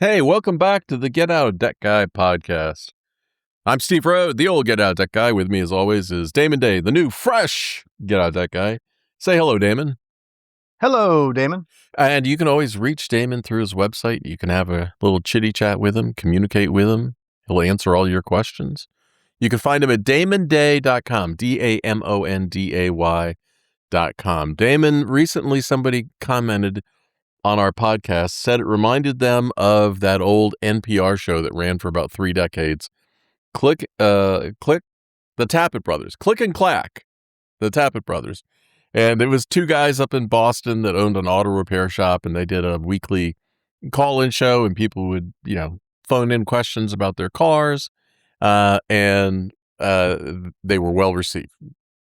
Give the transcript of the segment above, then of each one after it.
Hey, welcome back to the Get Out of Debt Guy podcast. I'm Steve Rode, the old Get Out of Debt Guy. With me, as always, is Damon Day, the new, fresh Get Out of Debt Guy. Say hello, Damon. Hello, Damon. And you can always reach Damon through his website. You can have a little chitty chat with him, communicate with him. He'll answer all your questions. You can find him at damonday.com, DAMONDAY.com. Damon, recently somebody commented on our podcast, said it reminded them of that old NPR show that ran for about 3 decades. Click, the Tappet Brothers. Click and Clack, the Tappet Brothers. And it was 2 guys up in Boston that owned an auto repair shop, and they did a weekly call-in show, and people would, phone in questions about their cars, and they were well received.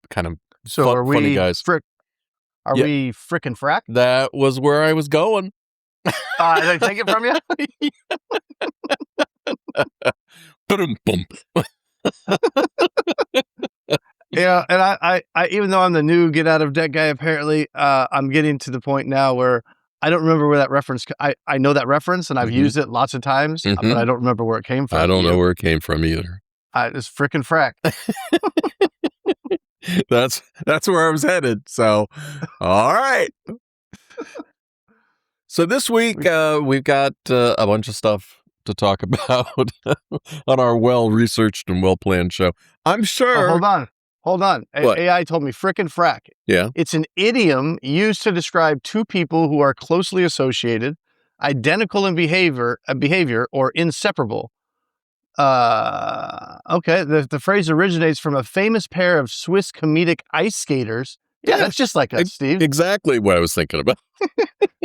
Kind of funny guys. Are we frickin' frack? That was where I was going. Did I take it from you? Yeah, and I even though I'm the new Get Out of Debt Guy, apparently, I'm getting to the point now where I don't remember where that reference. I know that reference, and I've used it lots of times, but I don't remember where it came from. I don't know where it came from either. It's frickin' frack. That's where I was headed. So, all right. So this week we've got a bunch of stuff to talk about on our well-researched and well-planned show. I'm sure. Hold on. AI told me frickin' frack. Yeah. It's an idiom used to describe 2 people who are closely associated, identical in behavior, or inseparable. Okay. The phrase originates from a famous pair of Swiss comedic ice skaters. Yeah, that's just like us, Steve. Exactly what I was thinking about.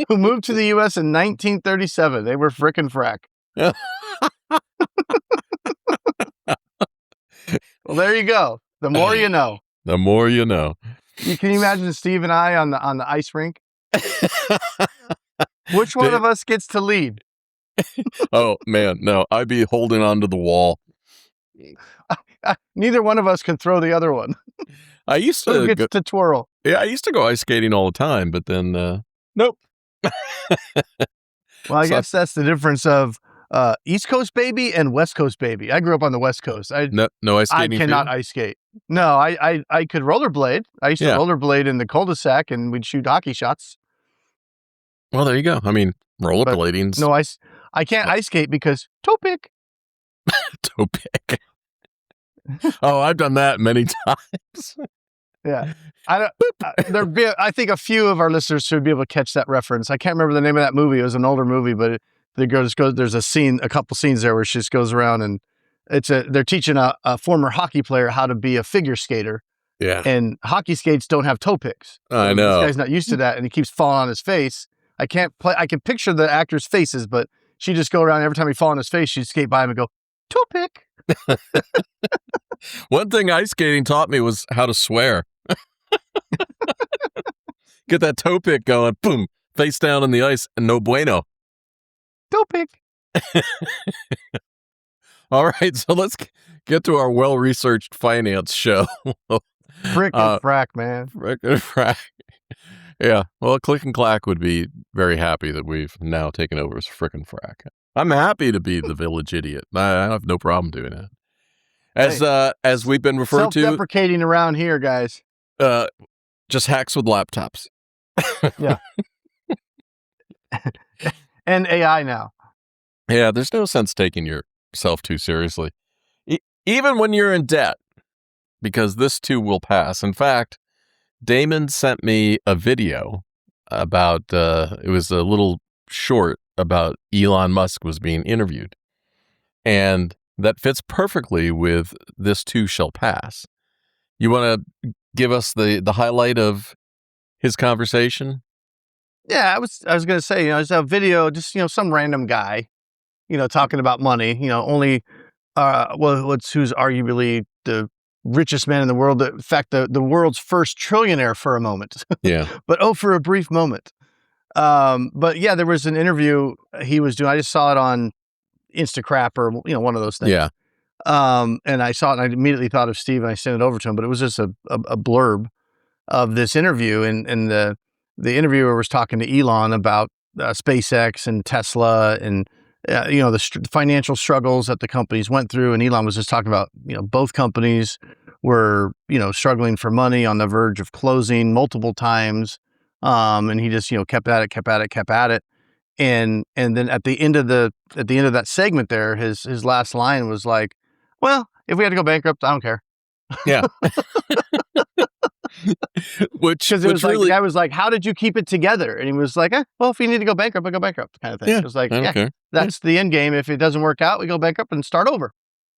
Who moved to the U.S. in 1937. They were frickin' frack. Well, there you go. The more you know. The more you know. Can you imagine Steve and I on the ice rink? Which one of us gets to lead? Oh, man, no. I'd be holding onto the wall. Neither one of us can throw the other one. I used to Who gets to twirl? Yeah, I used to go ice skating all the time, but then, nope. Well, I guess that's the difference of East Coast baby and West Coast baby. I grew up on the West Coast. No ice skating. I cannot ice skate. No, I could rollerblade. I used to rollerblade in the cul-de-sac, and we'd shoot hockey shots. Well, there you go. I mean, rollerblading's... No, I can't ice skate because toe pick. Toe pick. Oh, I've done that many times. Yeah. I think a few of our listeners should be able to catch that reference. I can't remember the name of that movie. It was an older movie, but there's a couple scenes there where she just goes around, and they're teaching a former hockey player how to be a figure skater. Yeah. And hockey skates don't have toe picks. So I know. This guy's not used to that, and he keeps falling on his face. I can picture the actors' faces, but she just go around every time he fall on his face, she'd skate by him and go, toe pick. One thing ice skating taught me was how to swear. Get that toe pick going, boom, face down on the ice, and no bueno. Toe pick. All right, so let's get to our well-researched finance show. Frickin' frack, man. Frickin' frack. Yeah, well, Click and Clack would be very happy that we've now taken over as frickin' frack. I'm happy to be the village idiot. I have no problem doing that. As we've been referred to, self-deprecating around here, guys. Just hacks with laptops. Yeah. And AI now. Yeah, there's no sense taking yourself too seriously, even when you're in debt, because this too will pass. In fact, Damon sent me a video about, it was a little short about Elon Musk was being interviewed. And that fits perfectly with this too shall pass. You want to give us the highlight of his conversation? Yeah, I was going to say, it's a video, just, some random guy, talking about money, only, who's arguably the richest man in the world. In fact, the world's first trillionaire for a moment. Yeah. But for a brief moment. But yeah, there was an interview he was doing. I just saw it on Instacrap or, one of those things. Yeah. And I saw it and I immediately thought of Steve and I sent it over to him, but it was just a blurb of this interview. And the interviewer was talking to Elon about SpaceX and Tesla and the financial struggles that the companies went through. And Elon was just talking about, both companies were, struggling for money, on the verge of closing multiple times. And he just, kept at it. And then at the end of that segment there, his last line was like, well, if we had to go bankrupt, I don't care. Yeah. Because it was like, the guy was like, how did you keep it together? And he was like, well, if you need to go bankrupt, I go bankrupt, kind of thing. Yeah, It was like, I don't care. That's the end game. If it doesn't work out, we go bankrupt and start over.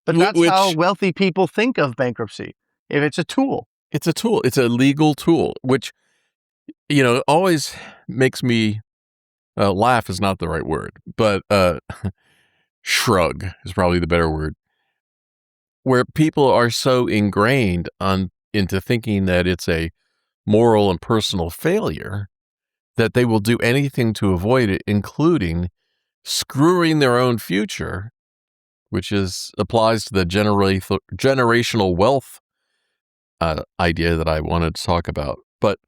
But that's how wealthy people think of bankruptcy. If it's a tool. It's a tool. It's a legal tool, which, always makes me laugh is not the right word, but shrug is probably the better word. Where people are so ingrained into thinking that it's a moral and personal failure that they will do anything to avoid it, including screwing their own future, which applies to the generational wealth idea that I wanted to talk about. But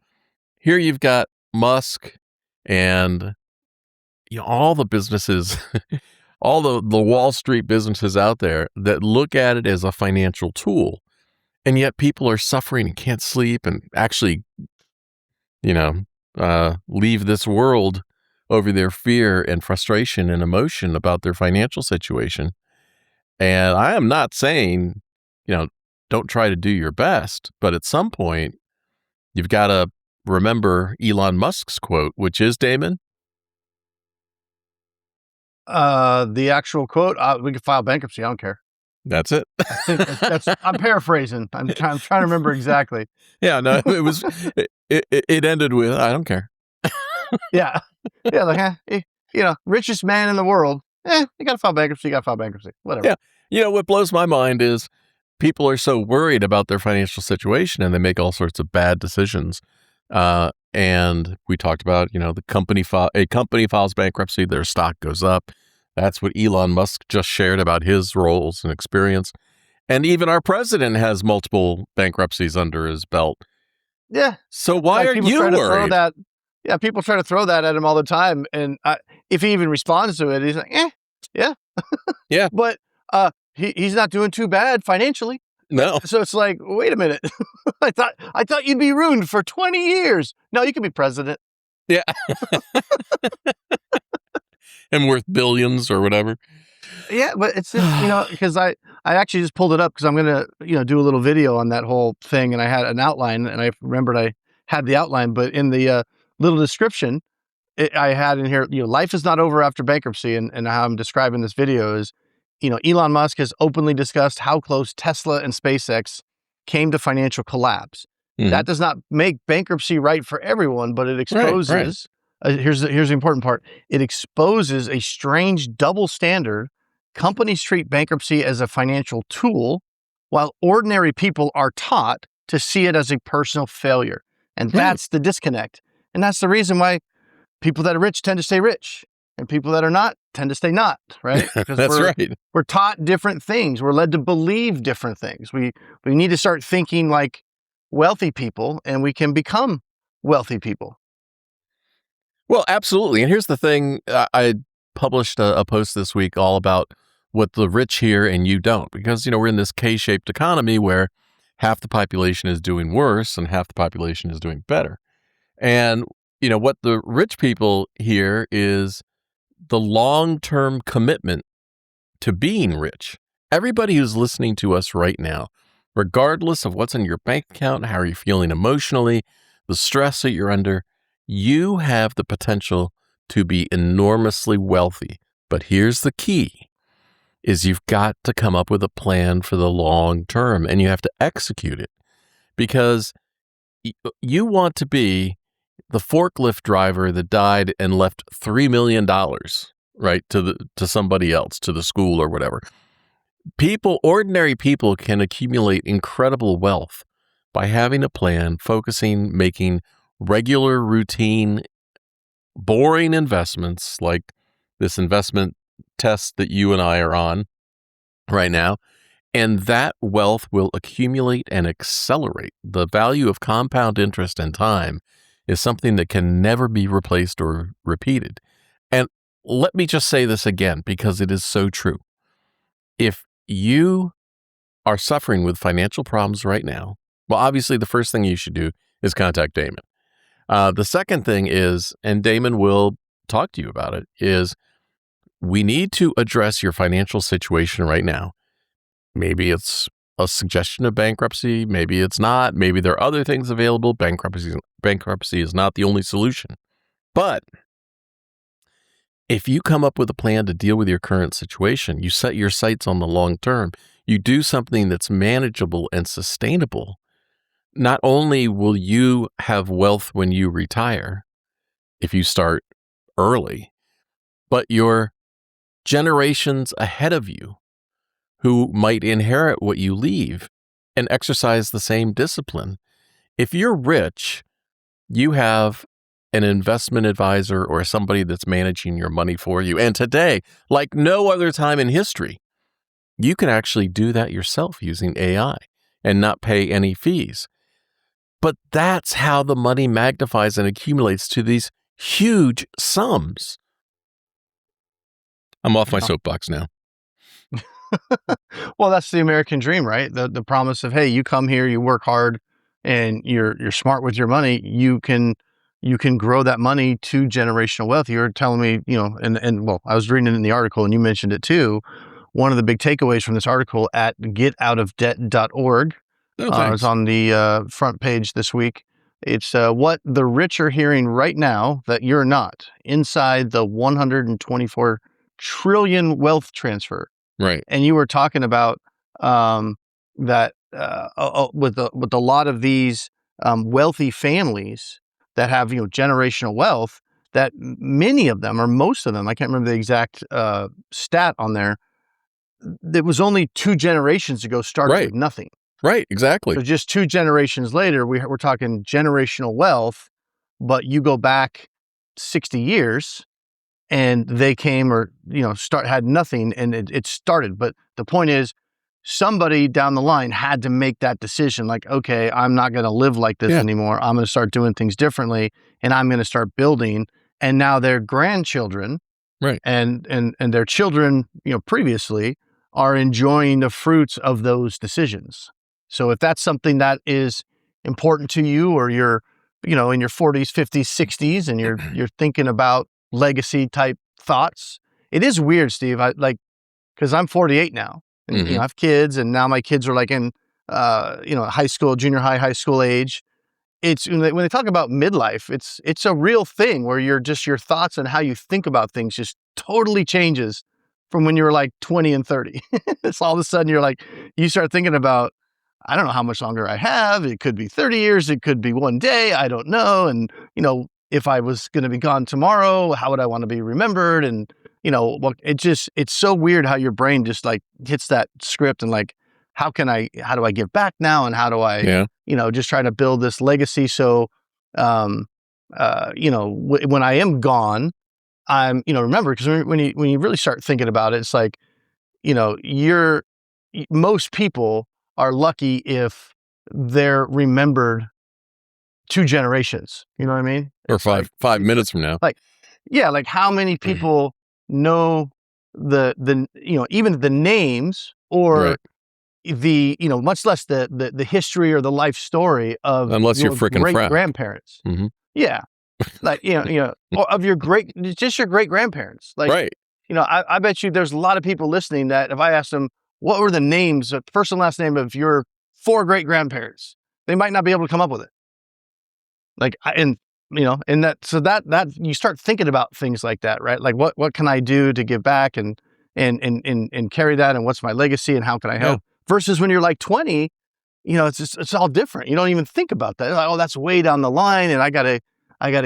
here you've got Musk and all the businesses, all the Wall Street businesses out there that look at it as a financial tool. And yet people are suffering and can't sleep and actually, leave this world over their fear and frustration and emotion about their financial situation. And I am not saying, don't try to do your best, but at some point you've got to remember Elon Musk's quote, which is, Damon? The actual quote, we could file bankruptcy. I don't care. That's it. I'm paraphrasing. I'm trying to remember exactly. Yeah, no, it was, it ended with, I don't care. Yeah. Yeah. Like, richest man in the world. You got to file bankruptcy. Whatever. Yeah. What blows my mind is people are so worried about their financial situation and they make all sorts of bad decisions. And we talked about, a company files bankruptcy, their stock goes up. That's what Elon Musk just shared about his roles and experience. And even our president has multiple bankruptcies under his belt. Yeah. So why are you worried? People try to throw that at him all the time. And if he even responds to it, he's like, yeah. Yeah. But he's not doing too bad financially. No. So it's like, wait a minute. I thought you'd be ruined for 20 years. No, you can be president. Yeah. And worth billions or whatever. Yeah, but it's just, because I actually just pulled it up because I'm going to, do a little video on that whole thing. And I had an outline and I remembered I had the outline, but in the little description, I had in here, life is not over after bankruptcy. And how I'm describing this video is, Elon Musk has openly discussed how close Tesla and SpaceX came to financial collapse. Mm-hmm. That does not make bankruptcy right for everyone, but it exposes, right. Here's the important part. It exposes a strange double standard. Companies treat bankruptcy as a financial tool, while ordinary people are taught to see it as a personal failure. And that's the disconnect. And that's the reason why people that are rich tend to stay rich. And people that are not tend to stay not, right? Because right. We're taught different things. We're led to believe different things. We need to start thinking like wealthy people, and we can become wealthy people. Well, absolutely. And here's the thing. I published a post this week all about what the rich hear and you don't. Because, we're in this K-shaped economy where half the population is doing worse and half the population is doing better. And, what the rich people hear is the long-term commitment to being rich. Everybody who's listening to us right now, regardless of what's in your bank account, how are you feeling emotionally, the stress that you're under, you have the potential to be enormously wealthy. But here's the key, is you've got to come up with a plan for the long term, and you have to execute it. Because you want to be the forklift driver that died and left $3 million, right, to somebody else, to the school or whatever. Ordinary people can accumulate incredible wealth by having a plan, focusing, making regular, routine, boring investments like this investment test that you and I are on right now. And that wealth will accumulate and accelerate. The value of compound interest and time is something that can never be replaced or repeated. And let me just say this again because it is so true. If you are suffering with financial problems right now, well, obviously the first thing you should do is contact Damon. The second thing is, and Damon will talk to you about it, is we need to address your financial situation right now. Maybe it's a suggestion of bankruptcy. Maybe it's not. Maybe there are other things available. Bankruptcy is not the only solution. But if you come up with a plan to deal with your current situation, you set your sights on the long term, you do something that's manageable and sustainable, not only will you have wealth when you retire, if you start early, but your generations ahead of you who might inherit what you leave and exercise the same discipline. If you're rich, you have an investment advisor or somebody that's managing your money for you. And today, like no other time in history, you can actually do that yourself using AI and not pay any fees. But that's how the money magnifies and accumulates to these huge sums. I'm off my soapbox now. Well, that's the American dream, right? The promise of, hey, you come here, you work hard, and you're smart with your money. You can grow that money to generational wealth. You're telling me, and well, I was reading it in the article, and you mentioned it too. One of the big takeaways from this article at getoutofdebt.org, it's on the front page this week. It's what the rich are hearing right now that you're not inside the 124 trillion wealth transfer. Right. And you were talking about that with a lot of these wealthy families that have generational wealth, that many of them, or most of them, I can't remember the exact stat on there, it was only 2 generations ago started with nothing. Right, exactly. So just 2 generations later, we're talking generational wealth, but you go back 60 years and they came or had nothing and it started. But the point is, somebody down the line had to make that decision, like, okay, I'm not going to live like this anymore. I'm going to start doing things differently, and I'm going to start building. And now their grandchildren, and their children, previously, are enjoying the fruits of those decisions. So if that's something that is important to you, or you're in your 40s, 50s, 60s, and you're thinking about legacy type thoughts, it is weird, Steve. Because I'm 48 now, and I have kids, and now my kids are like in high school, junior high, high school age. It's when they talk about midlife, it's a real thing where your thoughts and how you think about things just totally changes from when you were like 20 and 30. It's all of a sudden you start thinking about, I don't know how much longer I have. It could be 30 years. It could be one day. I don't know. And, if I was going to be gone tomorrow, how would I want to be remembered? And, it's so weird how your brain just like hits that script and like, how do I give back now? And how do I, just try to build this legacy. So, when I am gone, I'm, remember, because when you really start thinking about it, it's like, most people are lucky if they're remembered 2 generations. You know what I mean? Or It's five minutes from now. Like how many people know the even the names or the much less the history or the life story of unless your you're freaking great frack. grandparents. Mm-hmm. Yeah, like or of your great grandparents. Like I bet you there's a lot of people listening that if I asked them what were the names, first and last name of your 4 great grandparents, they might not be able to come up with it. Like, and that you start thinking about things like that, right? Like what can I do to give back and carry that, and what's my legacy, and how can I help? Versus when you're like 20, it's all different. You don't even think about that. Like, oh, that's way down the line, and I gotta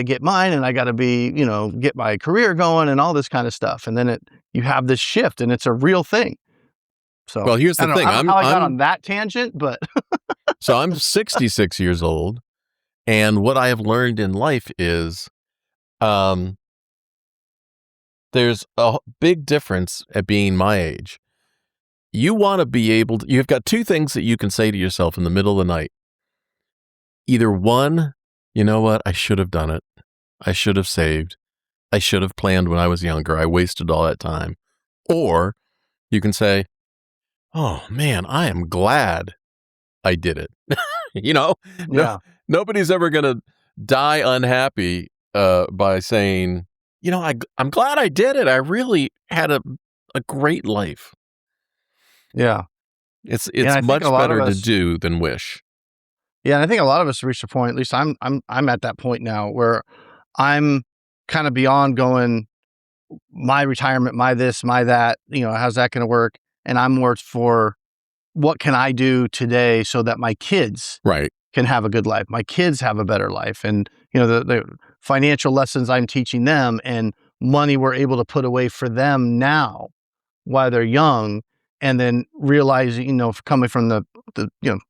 get mine, and I gotta be, get my career going and all this kind of stuff. And then you have this shift, and it's a real thing. So, well, here's the thing. I don't know how I got on that tangent, but so I'm 66 years old. And what I have learned in life is there's a big difference at being my age. You want to be able to, you've got 2 things that you can say to yourself in the middle of the night. Either one, you know what, I should have done it. I should have saved. I should have planned when I was younger. I wasted all that time. Or you can say, oh man, I am glad I did it. Yeah. Nobody's ever going to die unhappy by saying, I'm glad I did it. I really had a great life. Yeah. It's I think much a lot of better to us- do than wish. Yeah, and I think a lot of us reach a point. At least I'm at that point now where I'm kind of beyond going my retirement, my this, my that. How's that going to work? And I'm more for what can I do today so that my kids Right. can have a good life. My kids have a better life, and the financial lessons I'm teaching them and money we're able to put away for them now while they're young, and then realizing, coming from the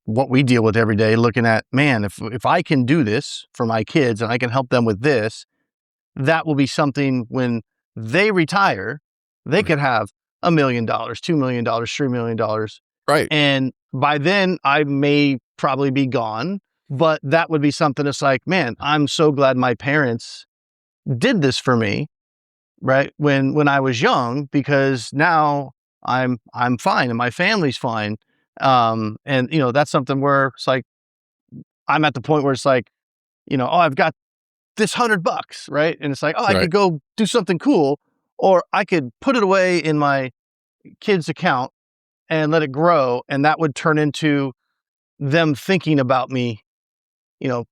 what we deal with every day, looking at, man, if I can do this for my kids and I can help them with this, that will be something when they retire, they could have $1 million, $2 million, $3 million. Right. And by then I may probably be gone, but that would be something that's like, man, I'm so glad my parents did this for me, right? When I was young, because now I'm fine and my family's fine. And that's something where it's like, I'm at the point where it's like, oh, I've got this $100, right? And it's like, oh, I Right. could go do something cool, or I could put it away in my kid's account and let it grow. And that would turn into them thinking about me,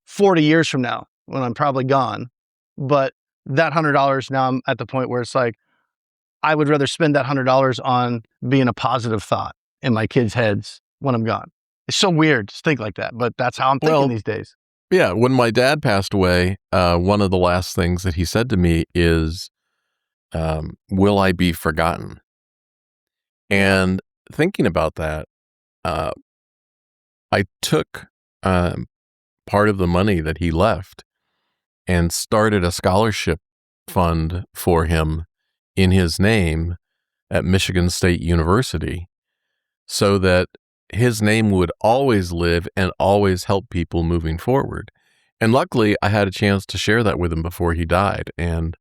40 years from now when I'm probably gone. But that $100, now I'm at the point where it's like, I would rather spend that $100 on being a positive thought in my kids' heads when I'm gone. It's so weird to think like that, but that's how I'm thinking these days. Yeah. When my dad passed away, one of the last things that he said to me is, will I be forgotten? And thinking about that, I took part of the money that he left and started a scholarship fund for him in his name at Michigan State University so that his name would always live and always help people moving forward. And luckily, I had a chance to share that with him before he died, and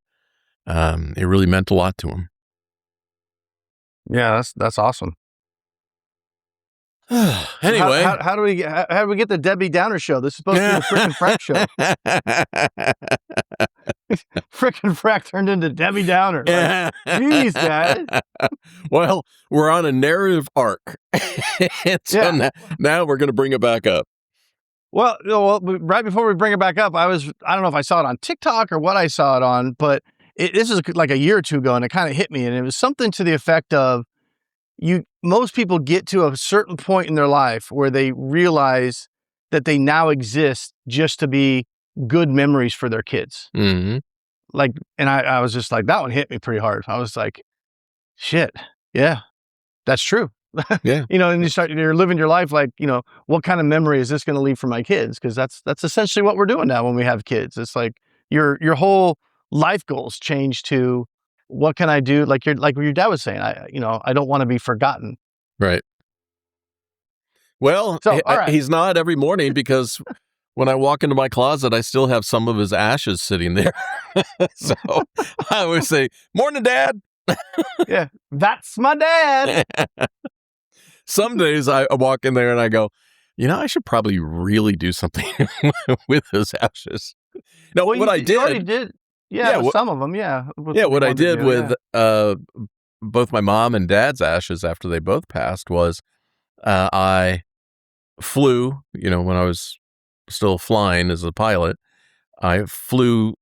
it really meant a lot to him. Yeah, that's awesome. Anyway, how do we get the Debbie Downer show? This is supposed to be the Frickin' Frack show. Frickin' Frack turned into Debbie Downer. Like, geez, Dad. Well, we're on a narrative arc. And so now we're going to bring it back up. Well, right before we bring it back up, I don't know if I saw it on TikTok or what I saw it on, but this is like a year or two ago, and it kind of hit me, and it was something to the effect of, most people get to a certain point in their life where they realize that they now exist just to be good memories for their kids. Mm-hmm. Like, and I was just like, that one hit me pretty hard. I was like, shit, yeah, that's true. Yeah. And you're living your life like, what kind of memory is this going to leave for my kids? Because that's essentially what we're doing now when we have kids. It's like your whole life goals change to, what can I do? Like what your dad was saying, I don't want to be forgotten. Right. Well, So, all right. he's not every morning, because when I walk into my closet, I still have some of his ashes sitting there. So I always say, "Morning, Dad." Yeah, that's my dad. Some days I walk in there and I go, I should probably really do something with his ashes. No, Well, what I you did. already did. Yeah, with some of them. Yeah. What I did with both my mom and dad's ashes after they both passed was I flew, when I was still flying as a pilot, I flew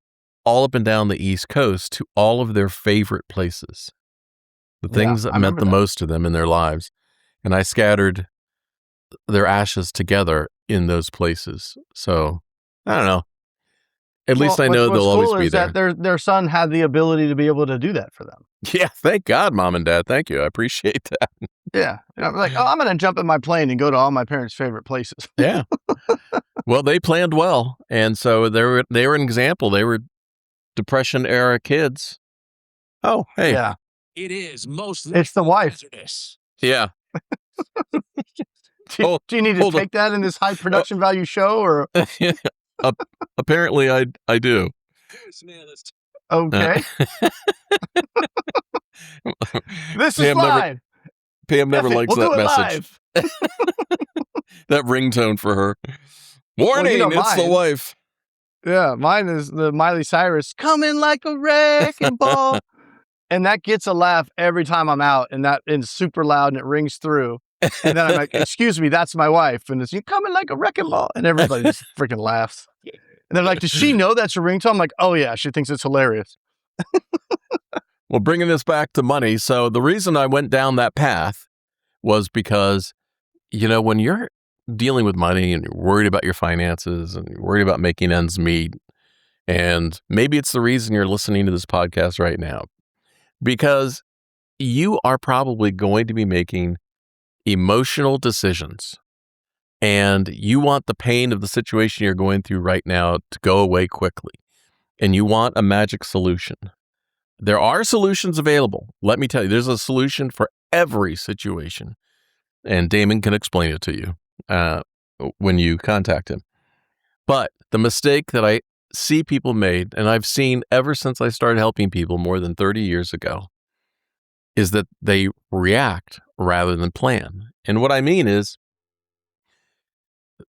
all up and down the East Coast to all of their favorite places, the things that meant the most to them in their lives. And I scattered their ashes together in those places. So I don't know. At least I know they'll always be there. That their son had the ability to be able to do that for them. Yeah, thank God, Mom and Dad. Thank you. I appreciate that. Yeah. Like, I'm going to jump in my plane and go to all my parents' favorite places. Yeah. Well, they planned well. And so they were an example. They were Depression era kids. Oh, hey. Yeah. It is mostly. It's the wife. Yeah. Do you need to take that in this high production value show, or? Apparently I do. Okay. This is Pam never, live. Pam never F it, likes we'll that do it message. live. That ringtone for her. Warning, Well, you know it's the mine. wife. Yeah, mine is the Miley Cyrus, coming like a wrecking ball. And that gets a laugh every time I'm out, and it's super loud and it rings through. And then I'm like, excuse me, that's my wife. And it's, you coming like a wrecking ball. And everybody just freaking laughs. And they're like, does she know that's a ringtone? I'm like, oh yeah, she thinks it's hilarious. Well, bringing this back to money. So the reason I went down that path was because, when you're dealing with money and you're worried about your finances and you're worried about making ends meet, and maybe it's the reason you're listening to this podcast right now, because you are probably going to be making emotional decisions and you want the pain of the situation you're going through right now to go away quickly, and you want a magic solution. There are solutions available. Let me tell you, there's a solution for every situation. And Damon can explain it to you when you contact him. But the mistake that I see people made, and I've seen ever since I started helping people more than 30 years ago, is that they react rather than plan. And what I mean is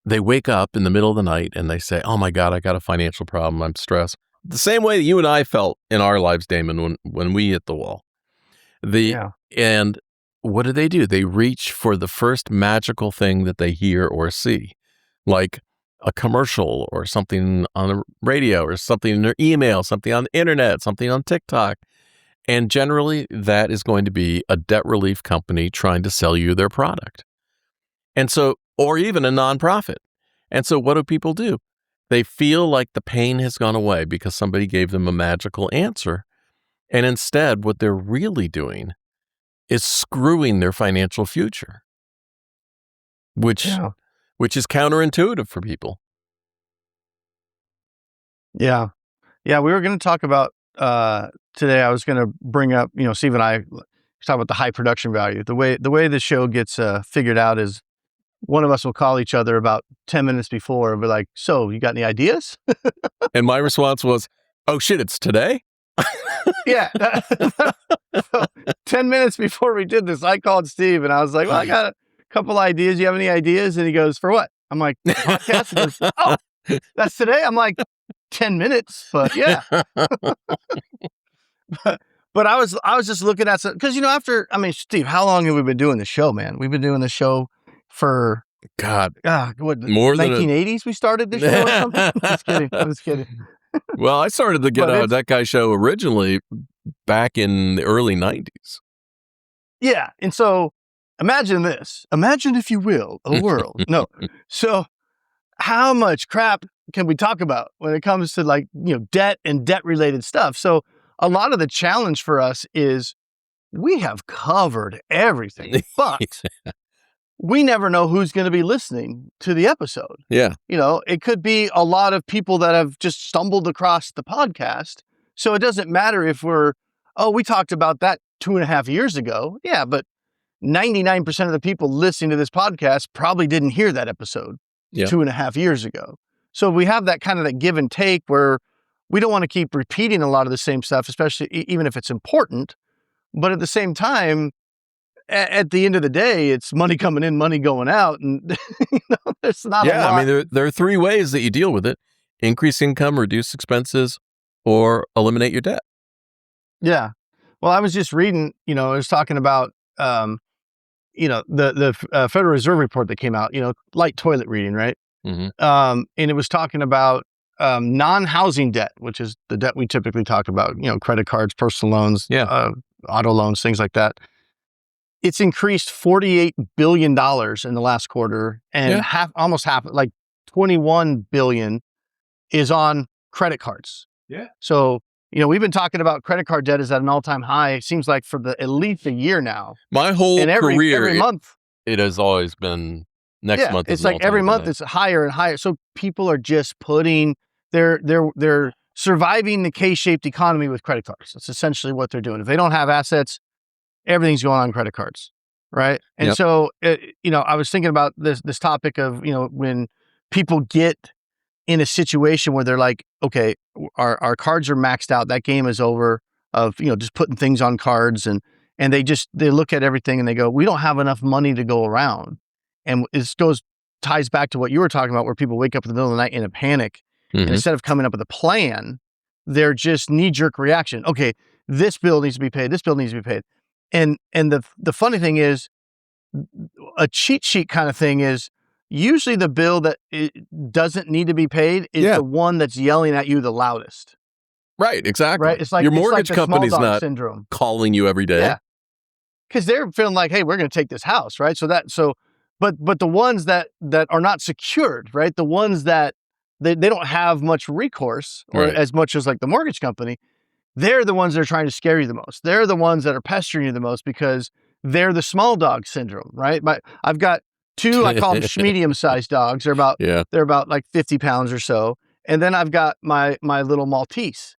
they wake up in the middle of the night and they say, oh my God, I got a financial problem. I'm stressed. The same way that you and I felt in our lives, Damon, when we hit the wall. And what do? They reach for the first magical thing that they hear or see, like a commercial or something on the radio or something in their email, something on the internet, something on TikTok. And generally, that is going to be a debt relief company trying to sell you their product. And so, or even a nonprofit. And so what do people do? They feel like the pain has gone away because somebody gave them a magical answer. And instead, what they're really doing is screwing their financial future, which is counterintuitive for people. Yeah. Yeah, we were going to talk about today. I was going to bring up, Steve and I talk about the high production value. The way the show gets figured out is one of us will call each other about 10 minutes before and be like, so you got any ideas? And my response was, oh shit, it's today? Yeah. So 10 minutes before we did this, I called Steve and I was like, well, I got a couple ideas. You have any ideas? And he goes, for what? I'm like, podcast? He goes, oh, that's today? I'm like, 10 minutes, but yeah. But I was just looking at some, because, Steve, how long have we been doing the show, man? We've been doing the show for more 1980s we started this show or something? I'm just kidding. Well, I started the Get Out of That Guy show originally back in the early 90s. Yeah. And so imagine this. Imagine, if you will, a world. No. So how much crap can we talk about when it comes to debt and debt related stuff? So a lot of the challenge for us is we have covered everything, but we never know who's going to be listening to the episode. Yeah. It could be a lot of people that have just stumbled across the podcast. So it doesn't matter if we talked about that 2.5 years ago. Yeah, but 99% of the people listening to this podcast probably didn't hear that episode 2.5 years ago. So we have that kind of that give and take where we don't want to keep repeating a lot of the same stuff, especially even if it's important. But at the same time, at the end of the day, it's money coming in, money going out. And there's not a lot. I mean, there are three ways that you deal with it: increase income, reduce expenses, or eliminate your debt. Yeah. Well, I was just reading, it was talking about, the Federal Reserve report that came out, light toilet reading, right? Mm-hmm. And it was talking about non-housing debt, which is the debt we typically talk about, credit cards, personal loans, auto loans, things like that. It's increased $48 billion in the last quarter, and almost half, like $21 billion is on credit cards. Yeah. So, we've been talking about credit card debt is at an all-time high. It seems like for at least a year now. My whole career, every month, it has always been next month. It's like every month it's higher and higher. So people are just putting they're surviving the K-shaped economy with credit cards. That's essentially what they're doing. If they don't have assets, everything's going on credit cards, right? And so, I was thinking about this topic of, when people get in a situation where they're like, okay, our cards are maxed out. That game is over of, just putting things on cards and they look at everything and they go, we don't have enough money to go around. And it ties back to what you were talking about, where people wake up in the middle of the night in a panic. And instead of coming up with a plan, they're just knee-jerk reaction. Okay, this bill needs to be paid. This bill needs to be paid. And the funny thing is, a cheat sheet kind of thing is usually the bill that doesn't need to be paid is the one that's yelling at you the loudest. Right, exactly. Right? It's like your mortgage the company's small dog not syndrome. calling you every day. Yeah. Because they're feeling like, hey, we're going to take this house, right? But the ones that are not secured, right? The ones that they don't have much recourse, or as much as like the mortgage company, they're the ones that are trying to scare you the most. They're the ones that are pestering you the most because they're the small dog syndrome, right? I've got two, I call them medium-sized dogs. They're about like 50 pounds or so. And then I've got my little Maltese,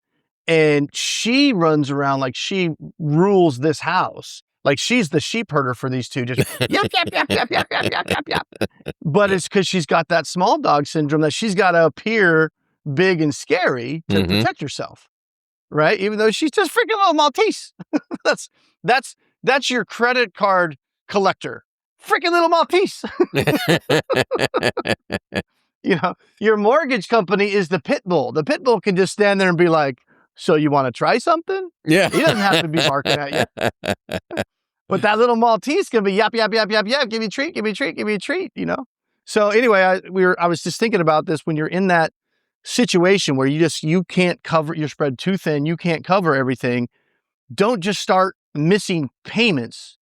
and she runs around like she rules this house. Like she's the sheep herder for these two, just yap, yap, yap, yap, yap, yap, yap, yap, yap. But it's because she's got that small dog syndrome that she's got to appear big and scary to protect herself, right? Even though she's just freaking little Maltese. That's your credit card collector, freaking little Maltese. Your mortgage company is the pit bull. The pit bull can just stand there and be like, so you want to try something? Yeah. He doesn't have to be barking at you. But that little Maltese can be yap, yap, yap, yap, yap. Give me a treat, give me a treat, give me a treat, So anyway, I was just thinking about this when you're in that situation where you can't cover, you're spread too thin, you can't cover everything. Don't just start missing payments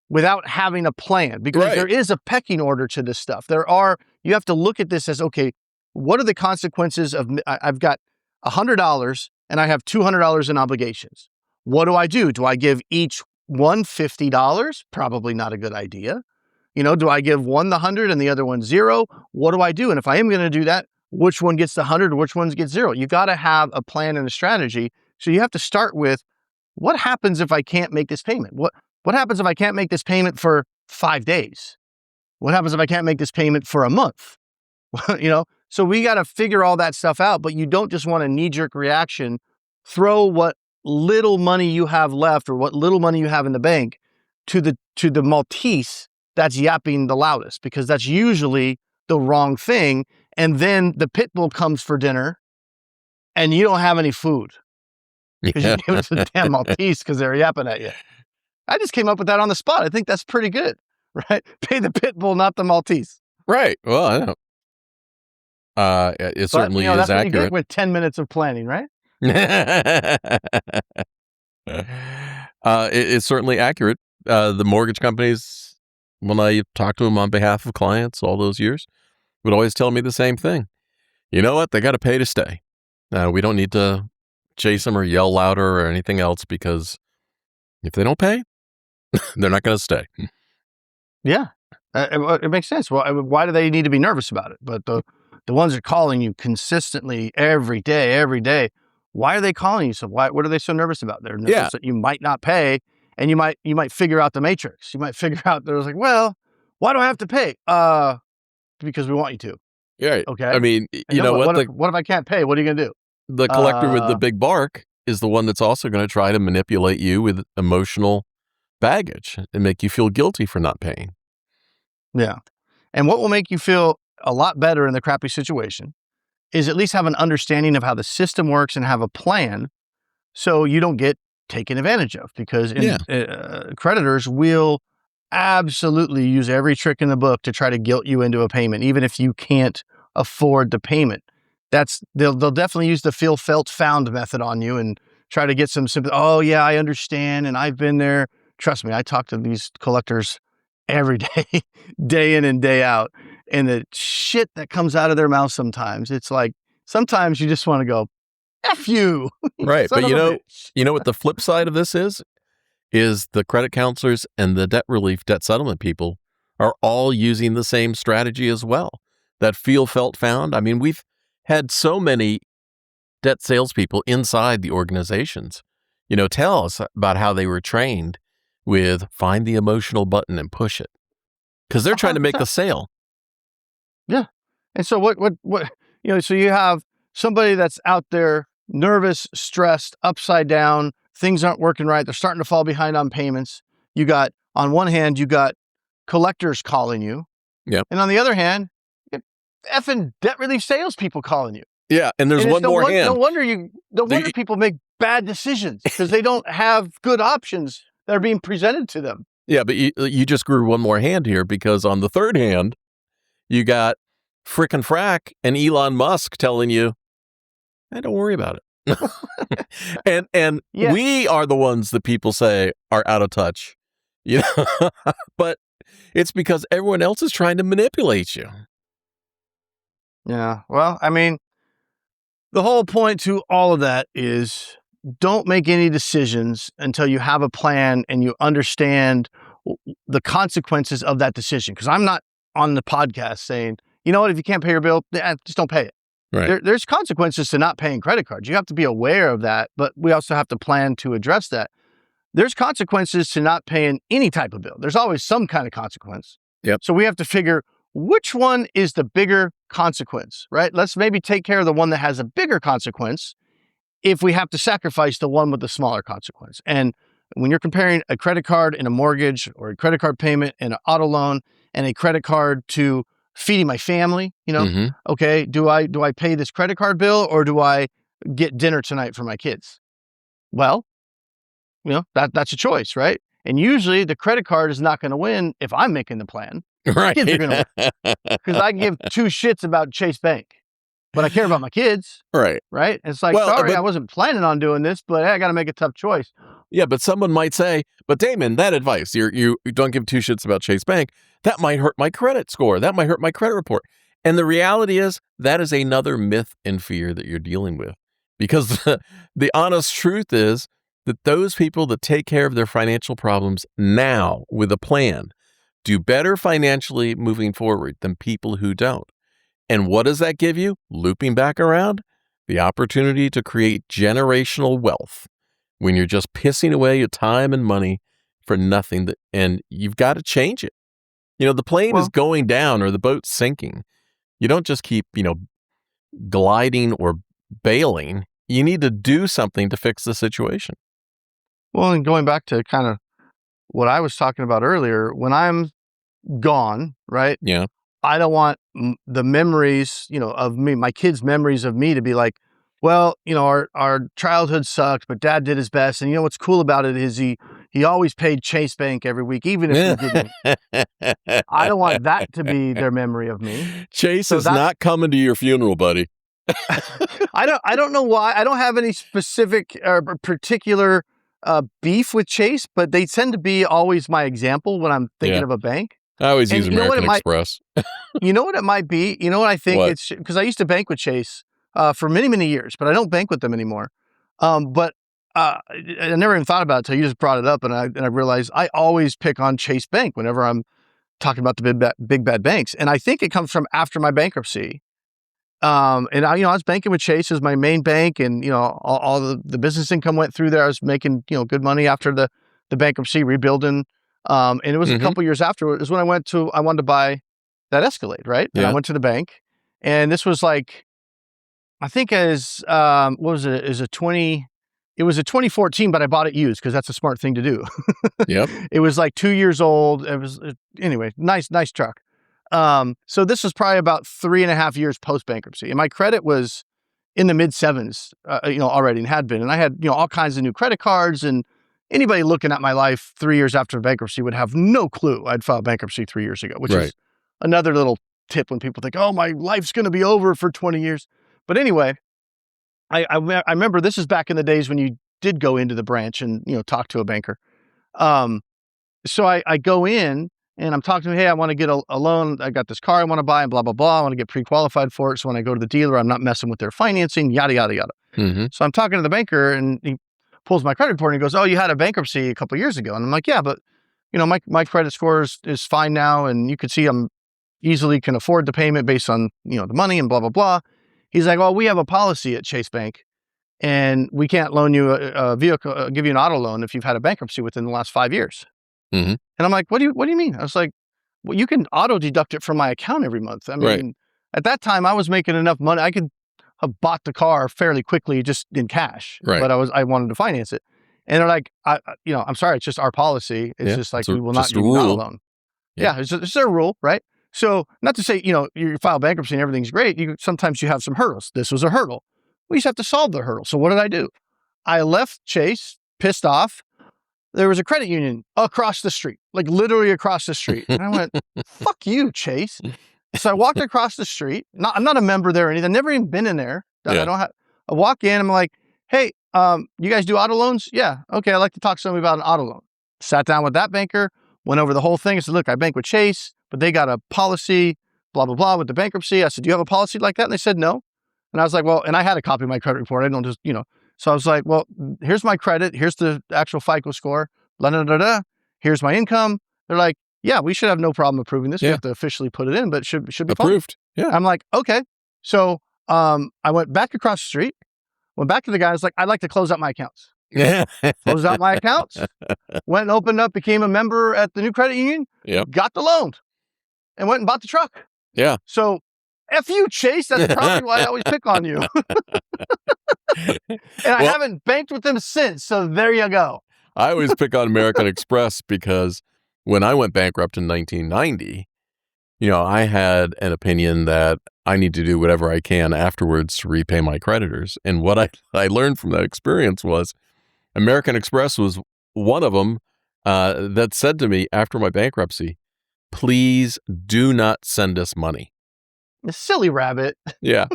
without having a plan, because there is a pecking order to this stuff. You have to look at this as, okay, what are the consequences of, I've got $100 and I have $200 in obligations. What do I do? Do I give each one $50? Probably not a good idea. Do I give one the 100 and the other one 0? What do I do? And if I am going to do that, which one gets the 100 or which ones get 0? You got to have a plan and a strategy. So you have to start with, what happens if I can't make this payment? What happens if I can't make this payment for 5 days? What happens if I can't make this payment for a month? So we got to figure all that stuff out, but you don't just want a knee-jerk reaction, throw what little money you have left or what little money you have in the bank to the Maltese that's yapping the loudest, because that's usually the wrong thing. And then the pit bull comes for dinner and you don't have any food because you give it to the damn Maltese because they're yapping at you. I just came up with that on the spot. I think that's pretty good, right? Pay the pit bull, not the Maltese. Right. Well, I know. It certainly is that's accurate. What you get with 10 minutes of planning, right? It's certainly accurate. The mortgage companies, when I talked to them on behalf of clients all those years, would always tell me the same thing. You know what? They got to pay to stay. We don't need to chase them or yell louder or anything else, because if they don't pay, they're not going to stay. Yeah. It makes sense. Well, why do they need to be nervous about it? But the ones that are calling you consistently every day, why are they calling you? So what are they so nervous about? They're nervous that you might not pay, and you might figure out the matrix. You might figure out, there's like, well, why do I have to pay? Because we want you to. Yeah. Okay. I mean, what if I can't pay? What are you going to do? The collector with the big bark is the one that's also going to try to manipulate you with emotional baggage and make you feel guilty for not paying. Yeah. And what will make you feel a lot better in the crappy situation is at least have an understanding of how the system works and have a plan so you don't get taken advantage of, because creditors will absolutely use every trick in the book to try to guilt you into a payment, even if you can't afford the payment. They'll definitely use the feel, felt, found method on you and try to get some sympathy. Oh yeah, I understand, and I've been there. Trust me, I talk to these collectors every day, day in and day out, and the shit that comes out of their mouth sometimes, it's like, sometimes you just want to go, F you. Right. But you know what the flip side of this is the credit counselors and the debt relief, debt settlement people are all using the same strategy as well. That feel, felt, found. I mean, we've had so many debt salespeople inside the organizations, tell us about how they were trained with find the emotional button and push it, because they're trying to make the sale. Yeah. And so what, So you have somebody that's out there nervous, stressed, upside down, things aren't working right. They're starting to fall behind on payments. On one hand, you got collectors calling you. Yeah. And on the other hand, you got effing debt relief salespeople calling you. Yeah. And there's one more hand. No wonder people make bad decisions because they don't have good options that are being presented to them. Yeah, but you just grew one more hand here, because on the third hand, you got frickin' frack and Elon Musk telling you, hey, don't worry about it. and we are the ones that people say are out of touch. But it's because everyone else is trying to manipulate you. Yeah. Well, I mean, the whole point to all of that is don't make any decisions until you have a plan and you understand the consequences of that decision. Because I'm not on the podcast saying, you know what, if you can't pay your bill, just don't pay it. Right. There's consequences to not paying credit cards. You have to be aware of that, but we also have to plan to address that. There's consequences to not paying any type of bill. There's always some kind of consequence. Yep. So we have to figure which one is the bigger consequence, right? Let's maybe take care of the one that has a bigger consequence if we have to sacrifice the one with the smaller consequence. And when you're comparing a credit card and a mortgage, or a credit card payment and an auto loan and a credit card to feeding my family, okay, do I pay this credit card bill or do I get dinner tonight for my kids? Well, that's a choice, right? And usually the credit card is not going to win if I'm making the plan. Right. Kids are going to win because I give two shits about Chase Bank, but I care about my kids. Right. Right. It's like, I wasn't planning on doing this, but hey, I got to make a tough choice. Yeah, but someone might say, but Damon, that advice, you don't give two shits about Chase Bank, that might hurt my credit score. That might hurt my credit report. And the reality is that is another myth and fear that you're dealing with. Because the honest truth is that those people that take care of their financial problems now with a plan do better financially moving forward than people who don't. And what does that give you? Looping back around, the opportunity to create generational wealth when you're just pissing away your time and money for nothing, and you've got to change it. The plane is going down or the boat's sinking. You don't just keep, gliding or bailing. You need to do something to fix the situation. Well, and going back to kind of what I was talking about earlier, when I'm gone, right? Yeah. I don't want the memories, of me, my kids' memories of me to be like, well, our childhood sucked, but Dad did his best. And what's cool about it is he always paid Chase Bank every week, even if he didn't. I don't want that to be their memory of me. Chase is not coming to your funeral, buddy. I don't know why. I don't have any specific or particular beef with Chase, but they tend to be always my example when I'm thinking of a bank. I always use American Express. You know what it might be? You know what I think? It's because I used to bank with Chase for many, many years, but I don't bank with them anymore. But I never even thought about it until you just brought it up, and I realized I always pick on Chase Bank whenever I'm talking about the big bad banks, and I think it comes from after my bankruptcy. And I was banking with Chase as my main bank, and all the business income went through there. I was making good money after the bankruptcy, rebuilding. And it was a couple years after is when I wanted to buy that Escalade, right? And I went to the bank, and this was like, I think what was it? It was a 2014, but I bought it used because that's a smart thing to do. Yep. It was like 2 years old. Anyway, nice truck. So this was probably about 3.5 years post bankruptcy, and my credit was in the mid sevens, already, and had been. And I had, all kinds of new credit cards, and anybody looking at my life 3 years after bankruptcy would have no clue I'd filed bankruptcy 3 years ago, which is another little tip when people think, oh, my life's going to be over for 20 years. But anyway, I remember this is back in the days when you did go into the branch and, talk to a banker. So I go in and I'm talking to him, hey, I want to get a loan. I got this car I want to buy and blah, blah, blah. I want to get pre-qualified for it. So when I go to the dealer, I'm not messing with their financing, yada, yada, yada. Mm-hmm. So I'm talking to the banker, and he pulls my credit report and he goes, oh, you had a bankruptcy a couple of years ago. And I'm like, yeah, but my credit score is fine now. And you can see I'm easily can afford the payment based on, the money and blah, blah, blah. He's like, well, we have a policy at Chase Bank, and we can't loan you a vehicle, give you an auto loan if you've had a bankruptcy within the last 5 years. Mm-hmm. And I'm like, what do you mean? I was like, well, you can auto deduct it from my account every month. I mean, At that time, I was making enough money. I could have bought the car fairly quickly just in cash, Right. but I wanted to finance it. And they're like, I'm sorry, it's just our policy. It's just like, we will not give you an auto loan. Yeah, it's their rule, right? So not to say, you file bankruptcy and everything's great. Sometimes you have some hurdles. This was a hurdle. We just have to solve the hurdle. So what did I do? I left Chase, pissed off. There was a credit union across the street, like literally across the street. And I went, fuck you, Chase. So I walked across the street. I'm not a member there or anything. I've never even been in there. I walk in, I'm like, hey, you guys do auto loans? Yeah. Okay, I'd like to talk to somebody about an auto loan. Sat down with that banker, went over the whole thing. I said, look, I bank with Chase, but they got a policy, blah, blah, blah, with the bankruptcy. I said, do you have a policy like that? And they said, no. And I was like, well, and I had a copy of my credit report. I don't just, So I was like, well, here's my credit. Here's the actual FICO score. Blah, blah, blah, blah. Here's my income. They're like, yeah, we should have no problem approving this. We have to officially put it in, but it should be approved. Fine. Yeah. I'm like, okay. So I went back across the street, went back to the guy. I was like, I'd like to close out my accounts. Closed out my accounts, went and opened up, became a member at the new credit union, got the loan, and went and bought the truck. Yeah. So, F you, Chase. That's probably why I always pick on you. And I haven't banked with them since. So there you go. I always pick on American Express because when I went bankrupt in 1990, I had an opinion that I need to do whatever I can afterwards to repay my creditors. And what I learned from that experience was American Express was one of them that said to me after my bankruptcy, please do not send us money. A silly rabbit. Yeah.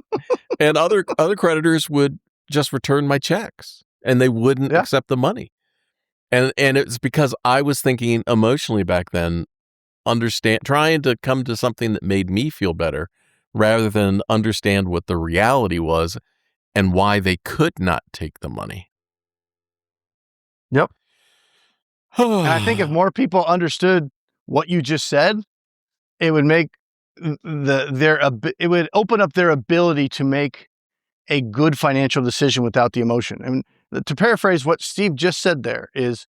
And other creditors would just return my checks and they wouldn't accept the money. And it's because I was thinking emotionally back then, trying to come to something that made me feel better rather than understand what the reality was and why they could not take the money. Yep. And I think if more people understood what you just said, it would make it would open up their ability to make a good financial decision without the emotion. And to paraphrase what Steve just said there is,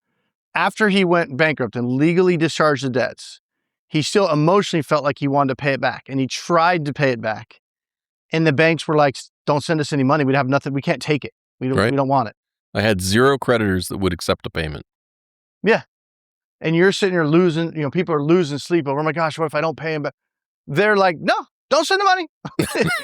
after he went bankrupt and legally discharged the debts, he still emotionally felt like he wanted to pay it back. And he tried to pay it back. And the banks were like, don't send us any money. We'd have nothing. We can't take it. We don't want it. I had 0 creditors that would accept a payment. Yeah. And you're sitting here losing, people are losing sleep over, oh my gosh, what if I don't pay him back? They're like, no, don't send the money.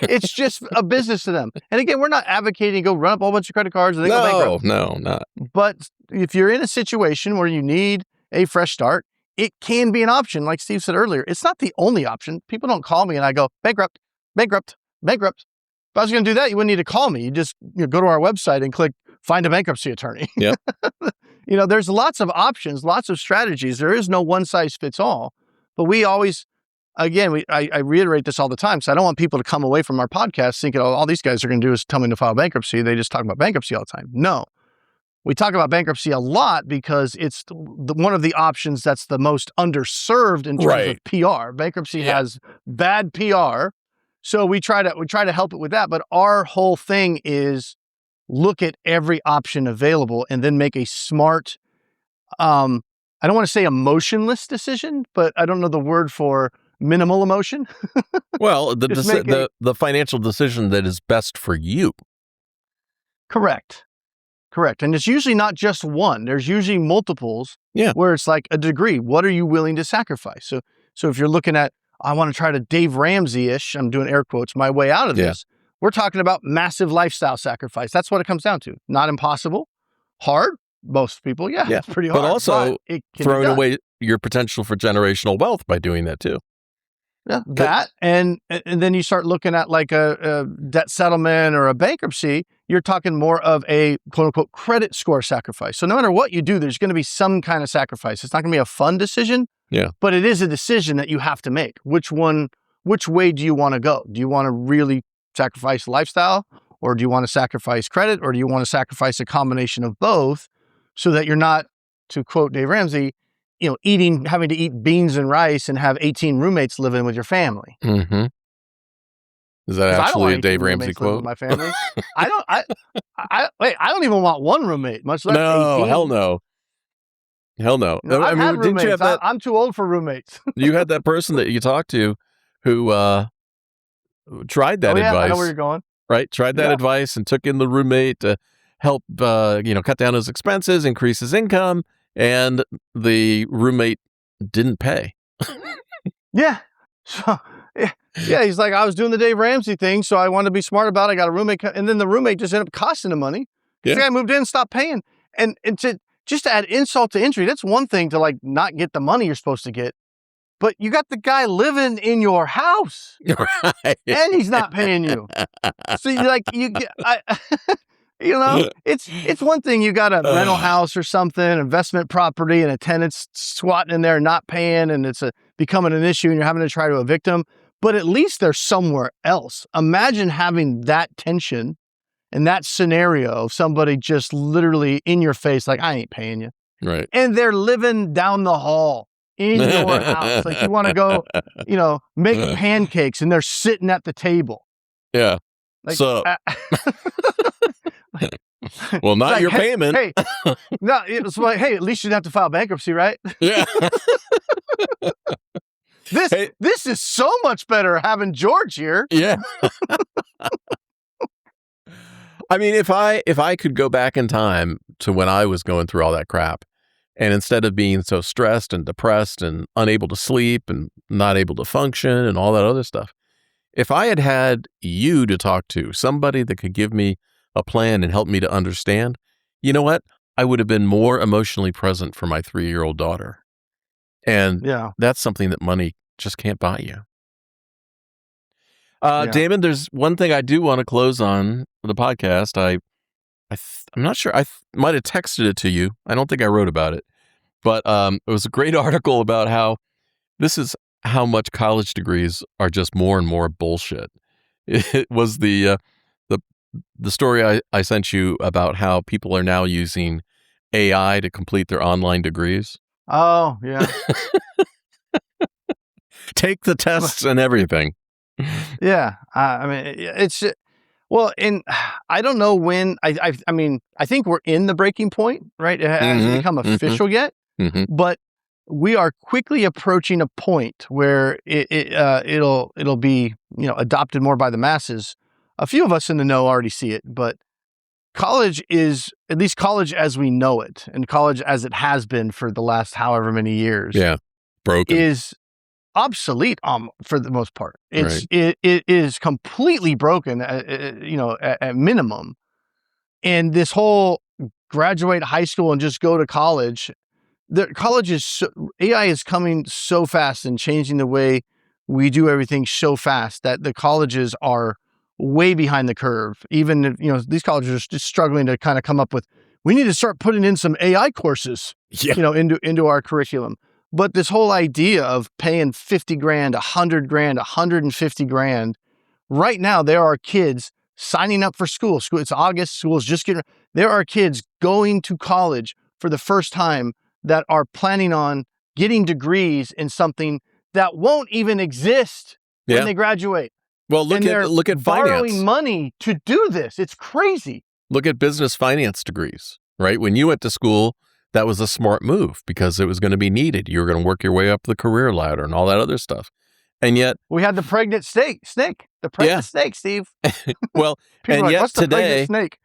It's just a business to them. And again, we're not advocating go run up a whole bunch of credit cards and then go bankrupt. No, not. But if you're in a situation where you need a fresh start, it can be an option. Like Steve said earlier, it's not the only option. People don't call me and I go, bankrupt, bankrupt, bankrupt. If I was going to do that, you wouldn't need to call me. You just go to our website and click find a bankruptcy attorney. Yeah. There's lots of options, lots of strategies. There is no one size fits all. But we always, again, I reiterate this all the time. So I don't want people to come away from our podcast thinking, all these guys are going to do is tell me to file bankruptcy. They just talk about bankruptcy all the time. No. We talk about bankruptcy a lot because it's one of the options that's the most underserved in terms of PR. Bankruptcy has bad PR. So we try to help it with that. But our whole thing is look at every option available and then make a smart, I don't want to say emotionless decision, but I don't know the word for minimal emotion. Well, the financial decision that is best for you. Correct. And it's usually not just one. There's usually multiples where it's like a degree. What are you willing to sacrifice? So if you're looking at, I want to try to Dave Ramsey-ish, I'm doing air quotes, my way out of this. We're talking about massive lifestyle sacrifice. That's what it comes down to. Not impossible. Hard. Most people, it's pretty hard. But also throwing away your potential for generational wealth by doing that too. Yeah, that. And then you start looking at like a debt settlement or a bankruptcy, you're talking more of a quote unquote credit score sacrifice. So no matter what you do, there's going to be some kind of sacrifice. It's not going to be a fun decision, but it is a decision that you have to make. Which way do you want to go? Do you want to really sacrifice lifestyle, or do you want to sacrifice credit, or do you want to sacrifice a combination of both so that you're not, to quote Dave Ramsey, having to eat beans and rice and have 18 roommates living with your family. Mm-hmm. Is that actually a Dave Ramsey quote? With my family. I don't even want one roommate, much less 18. Hell no. I've had roommates. Didn't you have that? I'm too old for roommates. You had that person that you talked to who tried that Oh yeah, advice. I know where you're going. Right? Tried that advice and took in the roommate to help, cut down his expenses, increase his income, and the roommate didn't pay. Yeah. So, yeah, he's like, I was doing the Dave Ramsey thing, so I wanted to be smart about it. I got a roommate, and then the roommate just ended up costing him money. Yeah. The guy moved in and stopped paying. And just to add insult to injury, that's one thing to like not get the money you're supposed to get, but you got the guy living in your house, Right. and he's not paying you. So you're like, it's one thing you got a rental house or something, investment property, and a tenant's squatting in there not paying, and it's becoming an issue, and you're having to try to evict them. But at least they're somewhere else. Imagine having that tension and that scenario of somebody just literally in your face, like, I ain't paying you. Right. And they're living down the hall in your house. Like, you want to go, make pancakes, and they're sitting at the table. Yeah. Like, so, well, not like, your hey, payment. Hey, no, it's like, hey, at least you didn't have to file bankruptcy, right? Yeah. This is so much better having George here. Yeah. I mean, if I could go back in time to when I was going through all that crap, and instead of being so stressed and depressed and unable to sleep and not able to function and all that other stuff, if I had had you to talk to, somebody that could give me a plan and help me to understand, you know what? I would have been more emotionally present for my 3-year-old daughter. And that's something that money just can't buy you. Damon, there's one thing I do want to close on the podcast. I'm not sure. I might have texted it to you. I don't think I wrote about it. But it was a great article about how this is how much college degrees are just more and more bullshit. It was the story I sent you about how people are now using AI to complete their online degrees. Oh, yeah. Take the tests and everything. Yeah. I mean, it's, well, and I don't know when, I mean, I think we're in the breaking point, right? It hasn't become official yet, but we are quickly approaching a point where it'll be, adopted more by the masses. A few of us in the know already see it, but college is, at least college as we know it, and college as it has been for the last however many years, broken, is obsolete for the most part. It is completely broken, at minimum. And this whole graduate high school and just go to college, AI is coming so fast and changing the way we do everything so fast that the colleges are way behind the curve. Even if, these colleges are just struggling to kind of come up with, we need to start putting in some AI courses, into our curriculum. But this whole idea of paying $50,000, $100,000, $150,000, right now there are kids signing up for school. It's August, school's just getting, there are kids going to college for the first time that are planning on getting degrees in something that won't even exist when they graduate. Well, look at borrowing finance. Money to do this. It's crazy. Look at business finance degrees, right? When you went to school, that was a smart move because it was going to be needed. You were going to work your way up the career ladder and all that other stuff. And yet we had the pregnant snake, the pregnant snake, Steve. Well, and like, yet what's the pregnant snake?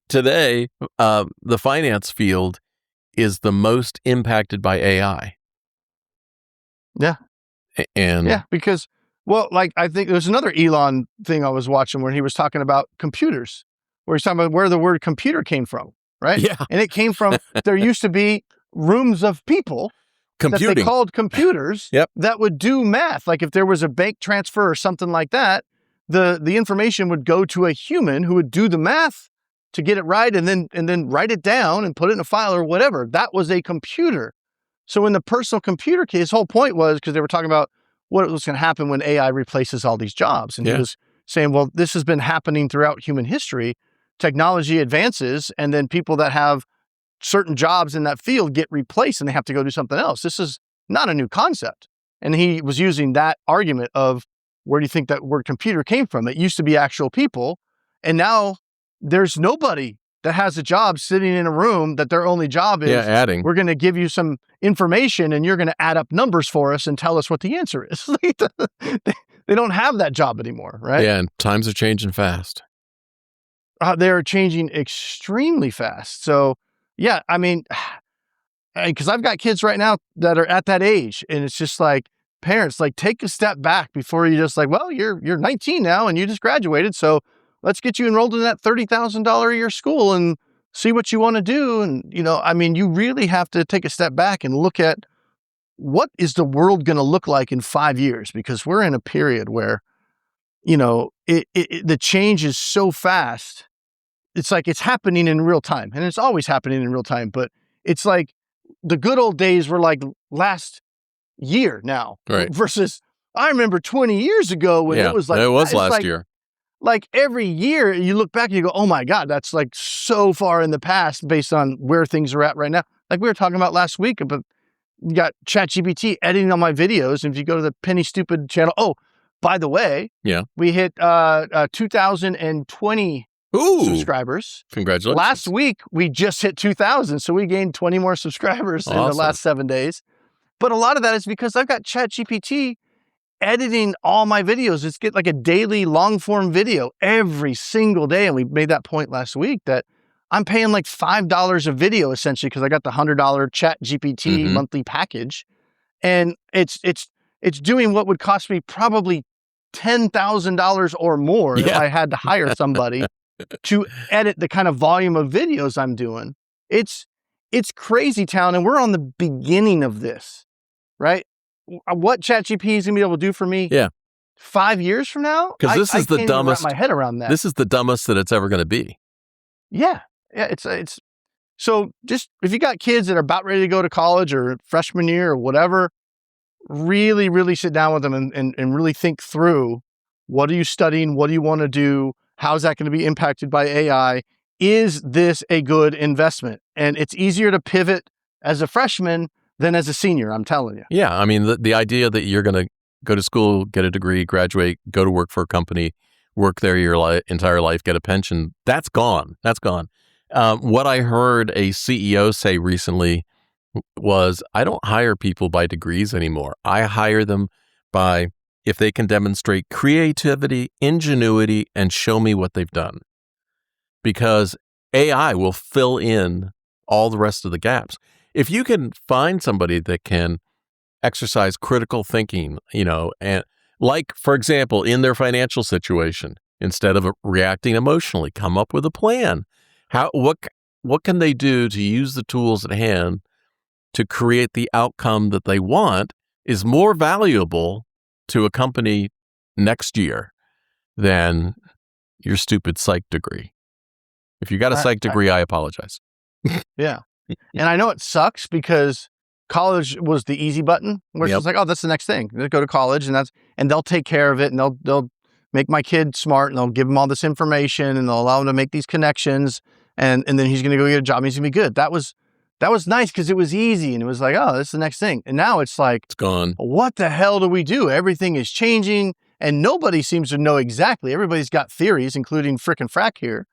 Today, the finance field is the most impacted by AI. Yeah. And because, well, like, I think there's another Elon thing I was watching where he was talking about computers, where he's talking about where the word computer came from, right? Yeah. And it came from, there used to be rooms of people that they called computers that would do math. Like if there was a bank transfer or something like that, the information would go to a human who would do the math to get it right and then write it down and put it in a file or whatever. That was a computer. So in the personal computer case, his whole point was, because they were talking about what was going to happen when AI replaces all these jobs. And he was saying, well, this has been happening throughout human history. Technology advances, and then people that have certain jobs in that field get replaced and they have to go do something else. This is not a new concept. And he was using that argument of, where do you think that word computer came from? It used to be actual people. And now there's nobody that has a job sitting in a room that their only job is, adding. We're going to give you some information and you're going to add up numbers for us and tell us what the answer is. they don't have that job anymore, right? Yeah, and times are changing fast. They're changing extremely fast. So, yeah, I mean, because I've got kids right now that are at that age, and it's just like, parents, like, take a step back before you just like, well, you're 19 now and you just graduated, so let's get you enrolled in that $30,000 a year school and see what you want to do. And I mean, you really have to take a step back and look at what is the world going to look like in 5 years, because we're in a period where the change is so fast. It's like it's happening in real time, and it's always happening in real time. But it's like the good old days were like last year now, Right. versus I remember 20 years ago when it was like, it was it's last like, year. Like every year you look back and you go, oh my God, that's like so far in the past based on where things are at right now. Like we were talking about last week, but you got ChatGPT editing all my videos. And if you go to the Penny Stupid channel, oh, by the way, we hit 2,020 subscribers. Congratulations. Last week, we just hit 2,000. So we gained 20 more subscribers in the last 7 days. But a lot of that is because I've got ChatGPT editing all my videos. It's get like a daily long form video every single day. And we made that point last week that I'm paying like $5 a video essentially, because I got the $100 ChatGPT monthly package. And it's doing what would cost me probably $10,000 or more if I had to hire somebody to edit the kind of volume of videos I'm doing. It's crazy town. And we're on the beginning of this, right? What ChatGPT is going to be able to do for me 5 years from now? Because this is the dumbest. Wrap my head around that. This is the dumbest that it's ever going to be. Yeah. It's so just if you got kids that are about ready to go to college or freshman year or whatever, really, really sit down with them and really think through, what are you studying? What do you want to do? How's that going to be impacted by AI? Is this a good investment? And it's easier to pivot as a freshman than as a senior, I'm telling you. Yeah. I mean, the idea that you're going to go to school, get a degree, graduate, go to work for a company, work there your entire life, get a pension, that's gone. That's gone. What I heard a CEO say recently was, I don't hire people by degrees anymore. I hire them by if they can demonstrate creativity, ingenuity, and show me what they've done. Because AI will fill in all the rest of the gaps. If you can find somebody that can exercise critical thinking, and like, for example, in their financial situation, instead of reacting emotionally, come up with a plan. What can they do to use the tools at hand to create the outcome that they want is more valuable to a company next year than your stupid psych degree. If you got a psych degree, I apologize. Yeah. And I know it sucks because college was the easy button, where it's just like, oh, that's the next thing. They go to college and they'll take care of it, and they'll make my kid smart, and they'll give him all this information, and they'll allow him to make these connections, and then he's going to go get a job and he's going to be good. That was nice because it was easy, and it was like, oh, that's the next thing. And now it's like, it's gone. What the hell do we do? Everything is changing, and nobody seems to know exactly. Everybody's got theories, including frickin' Frack here.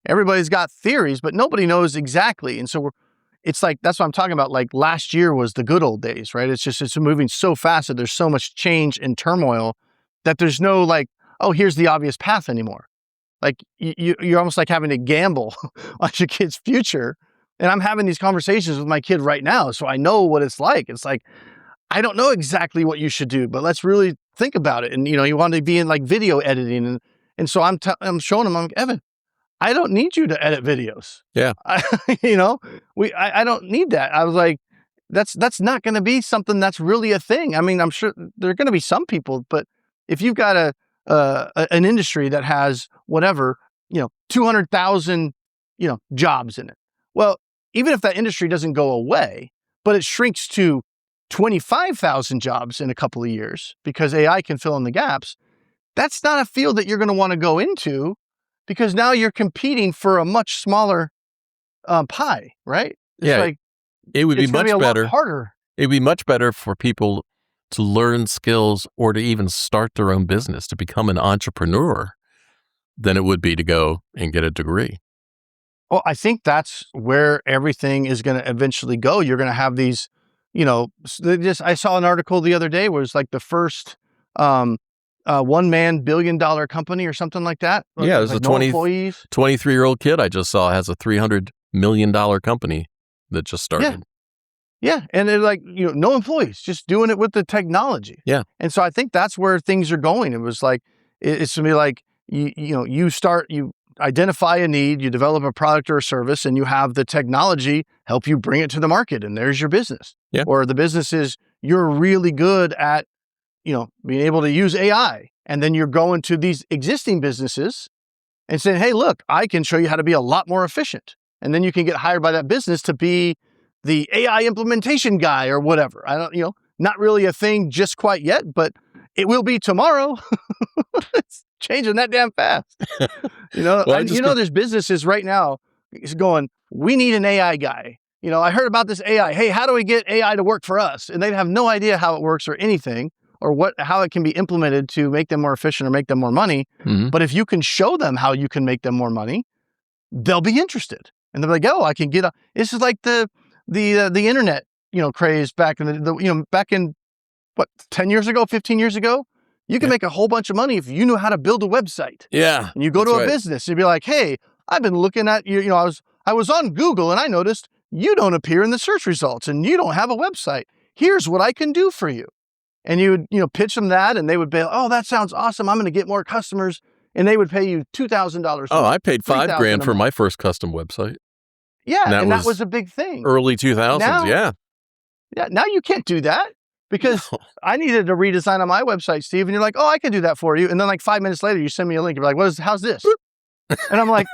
Everybody's got theories, but nobody knows exactly. And so it's like, that's what I'm talking about. Like last year was the good old days, right? It's moving so fast that there's so much change and turmoil that there's no like, oh, here's the obvious path anymore. Like you're almost like having to gamble on your kid's future. And I'm having these conversations with my kid right now, so I know what it's like. It's like, I don't know exactly what you should do, but let's really think about it. And you want to be in like video editing, and so I'm showing him. I'm like, Evan, I don't need you to edit videos. Yeah. I don't need that. I was like, that's not going to be something that's really a thing. I mean, I'm sure there are going to be some people, but if you've got an industry that has whatever, 200,000, jobs in it. Well, even if that industry doesn't go away, but it shrinks to 25,000 jobs in a couple of years because AI can fill in the gaps, that's not a field that you're going to want to go into, because now you're competing for a much smaller pie, right? It's it would be much better. Harder. It would be much better for people to learn skills or to even start their own business, to become an entrepreneur, than it would be to go and get a degree. Well, I think that's where everything is going to eventually go. You're going to have these, I saw an article the other day where it's like the first one-man billion-dollar company or something like that. Yeah, there's like a 23-year-old kid I just saw has a $300 million company that just started. Yeah, and they're like, no employees, just doing it with the technology. Yeah. And so I think that's where things are going. It was like, it's to be like, you identify a need, you develop a product or a service, and you have the technology help you bring it to the market, and there's your business. Yeah. Or the business is, you're really good at, being able to use AI. And then you're going to these existing businesses and saying, hey, look, I can show you how to be a lot more efficient. And then you can get hired by that business to be the AI implementation guy or whatever. I don't, not really a thing just quite yet, but it will be tomorrow. It's changing that damn fast. Well, There's businesses right now going, we need an AI guy. I heard about this AI. Hey, how do we get AI to work for us? And they have no idea how it works or anything, or how it can be implemented to make them more efficient or make them more money. Mm-hmm. But if you can show them how you can make them more money, they'll be interested. And they'll be like, oh, I can get this is like the internet, craze back in what, 10 years ago, 15 years ago, you can make a whole bunch of money if you know how to build a website. Yeah. And you go to a business, you'd be like, hey, I've been looking at you, I was on Google and I noticed you don't appear in the search results and you don't have a website. Here's what I can do for you. And you would, pitch them that, and they would be, oh, that sounds awesome. I'm going to get more customers. And they would pay you $2,000. Oh, I paid $5,000 for my first custom website. Yeah, and that was a big thing. Early 2000s, yeah. Yeah, now you can't do that because I needed to redesign on my website, Steve. And you're like, oh, I can do that for you. And then like 5 minutes later, you send me a link. You're like, how's this? And I'm like,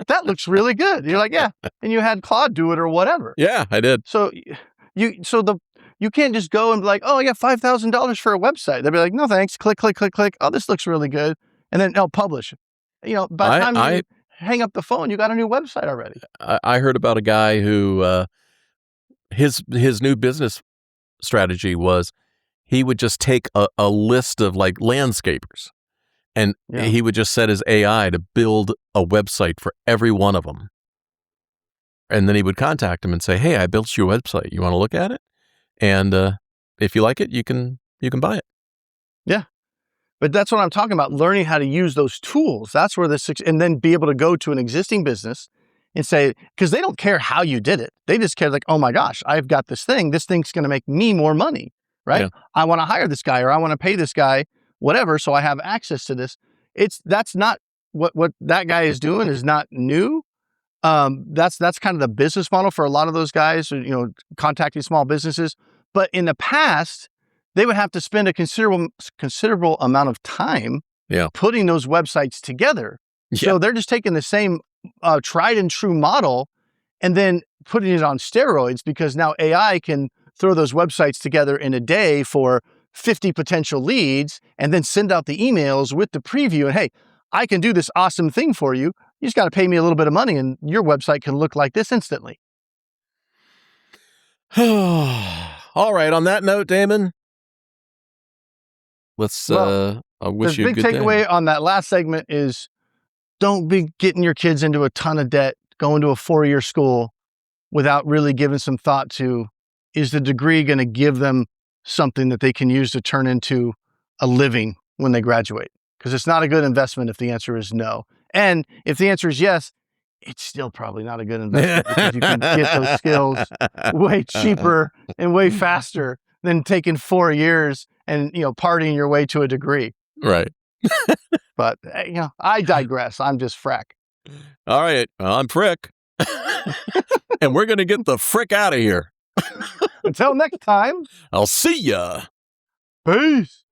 that looks really good. You're like, yeah. And you had Claude do it or whatever. Yeah, I did. So you can't just go and be like, oh, I got $5,000 for a website. They'll be like, no, thanks. Click, click, click, click. Oh, this looks really good. And then publish. By the time you hang up the phone, you got a new website already. I heard about a guy who his new business strategy was he would just take a list of like landscapers, and he would just set his AI to build a website for every one of them. And then he would contact him and say, hey, I built you a website. You want to look at it? And if you like it, you can buy it. Yeah. But that's what I'm talking about, learning how to use those tools. That's where and then be able to go to an existing business and say, because they don't care how you did it. They just care like, oh my gosh, I've got this thing. This thing's going to make me more money, right? Yeah. I want to hire this guy, or I want to pay this guy, whatever. So I have access to this. That's not what that guy is doing is not new. That's kind of the business model for a lot of those guys, contacting small businesses. But in the past, they would have to spend a considerable amount of time putting those websites together. Yeah. So they're just taking the same tried and true model and then putting it on steroids, because now AI can throw those websites together in a day for 50 potential leads and then send out the emails with the preview. And hey, I can do this awesome thing for you. You just got to pay me a little bit of money and your website can look like this instantly. All right. On that note, Damon, let's I wish you a good day. The big takeaway on that last segment is don't be getting your kids into a ton of debt, going to a 4-year school without really giving some thought to, is the degree going to give them something that they can use to turn into a living when they graduate? Because it's not a good investment if the answer is no. And if the answer is yes, it's still probably not a good investment because you can get those skills way cheaper and way faster than taking 4 years and, partying your way to a degree. Right. But, I digress. I'm just Frack. All right. Well, I'm Frick. And we're going to get the frick out of here. Until next time. I'll see ya. Peace.